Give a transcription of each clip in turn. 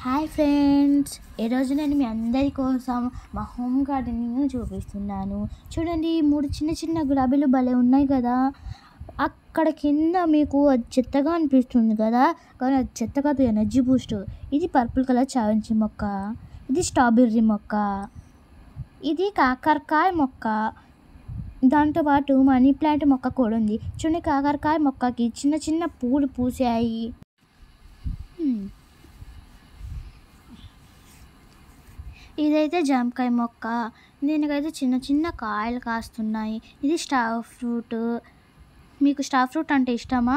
Hi friends, ఈరోజు నేను మీ అందరి కోసం మా హోమ్ గార్డెనింగ్ చూపిస్తున్నాను. చూడండి, 3 చిన్న చిన్న గులాబీలు భలే ఉన్నాయి కదా. అక్కడ కింద మీకు అది చెత్తగా అనిపిస్తుంది కదా, కానీ అది చెత్త కాదు, ఎనర్జీ బూస్ట్. ఇది పర్పుల్ కలర్ చామంతి మొక్క, ఇది స్ట్రాబెర్రీ మొక్క, ఇది కాకరకాయ మొక్క, దాంతోపాటు మనీ ప్లాంట్ మొక్క కూడా ఉంది. చూడండి, కాకరకాయ మొక్కకి చిన్న చిన్న పూలు పూసాయి. ఇదైతే జామకాయ మొక్క, దీనికైతే చిన్న చిన్న కాయలు కాస్తున్నాయి. ఇది స్టార్ ఫ్రూట్. మీకు స్టార్ ఫ్రూట్ అంటే ఇష్టమా?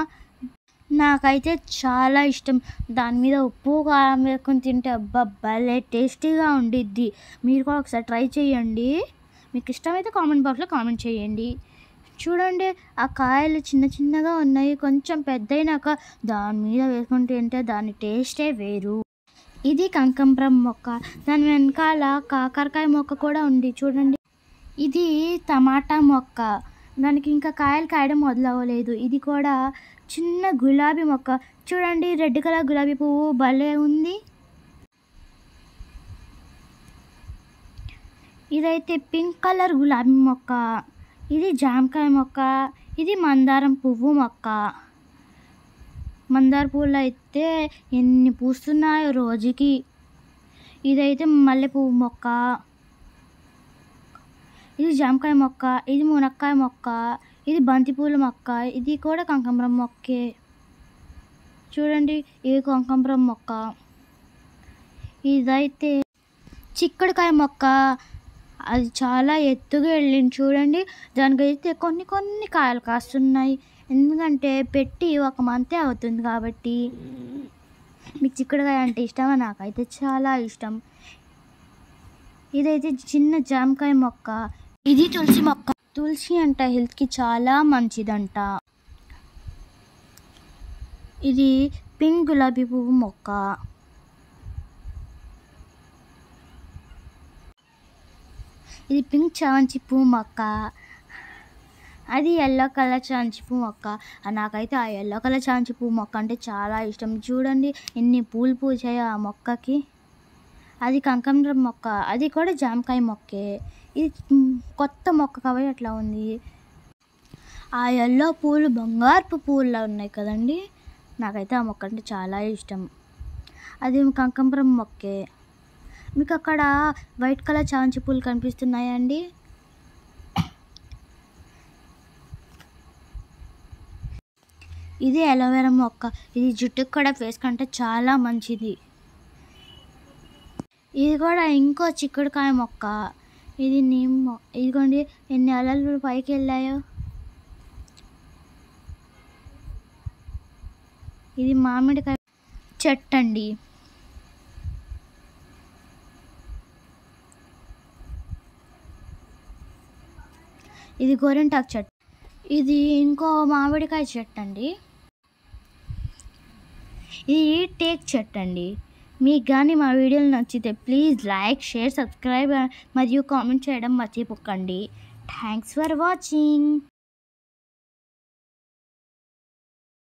నాకైతే చాలా ఇష్టం. దాని మీద ఉప్పు కారం వేసుకొని తింటే అబ్బా భలే టేస్టీగా ఉండిద్ది. మీరు కూడా ఒకసారి ట్రై చేయండి. మీకు ఇష్టమైతే కామెంట్ బాక్స్లో కామెంట్ చేయండి. చూడండి, ఆ కాయలు చిన్న చిన్నగా ఉన్నాయి. కొంచెం పెద్దయినాక దాని మీద వేసుకొని తింటే దాని టేస్టే వేరు. ఇది కనకాంబరం మొక్క, దాని వెనకాల కాకరకాయ మొక్క కూడా ఉంది. చూడండి, ఇది టమాటా మొక్క, దానికి ఇంకా కాయలు కాయడం మొదలవ్వలేదు. ఇది కూడా చిన్న గులాబీ మొక్క. చూడండి, రెడ్ కలర్ గులాబీ పువ్వు భలే ఉంది. ఇదైతే పింక్ కలర్ గులాబీ మొక్క, ఇది జామకాయ మొక్క, ఇది మందారం పువ్వు మొక్క. మందార పూలు అయితే ఎన్ని పూస్తున్నాయో రోజుకి. ఇదైతే మల్లెపువ్వు మొక్క, ఇది జామకాయ మొక్క, ఇది మునక్కాయ మొక్క, ఇది బంతిపూల మొక్క, ఇది కూడా కనకాంబరం మొక్కే. చూడండి, ఇది కనకాంబరం మొక్క. ఇదైతే చిక్కుడుకాయ మొక్క, అది చాలా ఎత్తుగా వెళ్ళింది. చూడండి, దానికైతే కొన్ని కొన్ని కాయలు కాస్తున్నాయి. ఎందుకంటే పెట్టి 1 మంతే అవుతుంది కాబట్టి. మీకు చిక్కుడుకాయ అంటే ఇష్టమా? నాకైతే చాలా ఇష్టం. ఇదైతే చిన్న జామకాయ మొక్క, ఇది తులసి మొక్క. తులసి అంట హెల్త్కి చాలా మంచిదంట. ఇది పింక్ గులాబీ పువ్వు మొక్క, ఇది పింక్ చామంతి పువ్వు మొక్క, అది ఎల్లో కలర్ చామంతి పువ్వు మొక్క. నాకైతే ఆ ఎల్లో కలర్ చామంతి పువ్వు మొక్క అంటే చాలా ఇష్టం. చూడండి, ఎన్ని పూలు పూసాయో ఆ మొక్కకి. అది కనకాంబరం మొక్క, అది కూడా జామకాయ మొక్కే. ఇది కొత్త మొక్క కాబట్టి అట్లా ఉంది. ఆ ఎల్లో పూలు బంగారపు పూల్లో ఉన్నాయి కదండి. నాకైతే ఆ మొక్క అంటే చాలా ఇష్టం. అది కనకాంబరం మొక్కే. మీకు అక్కడ వైట్ కలర్ చామంతి పూలు కనిపిస్తున్నాయండి. ఇది అలోవెరా మొక్క, ఇది జుట్టుకు కూడా వేసుకుంటే చాలా మంచిది. ఇది కూడా ఇంకో చిక్కుడుకాయ మొక్క, ఇది ఇదిగోండి ఎన్ని అలలు పైకి వెళ్ళాయో. ఇది మామిడికాయ చెట్టు అండి. ఇది గోరింటాకు చెట్టు. ఇది ఇంకో మామిడికాయ చెట్టు అండి. ఇది టేక్ చెట్టు అండి. మీకు కానీ మా వీడియోలు నచ్చితే ప్లీజ్ లైక్, షేర్, సబ్స్క్రైబ్ మరియు కామెంట్ చేయడం మర్చిపోకండి. Thanks for watching.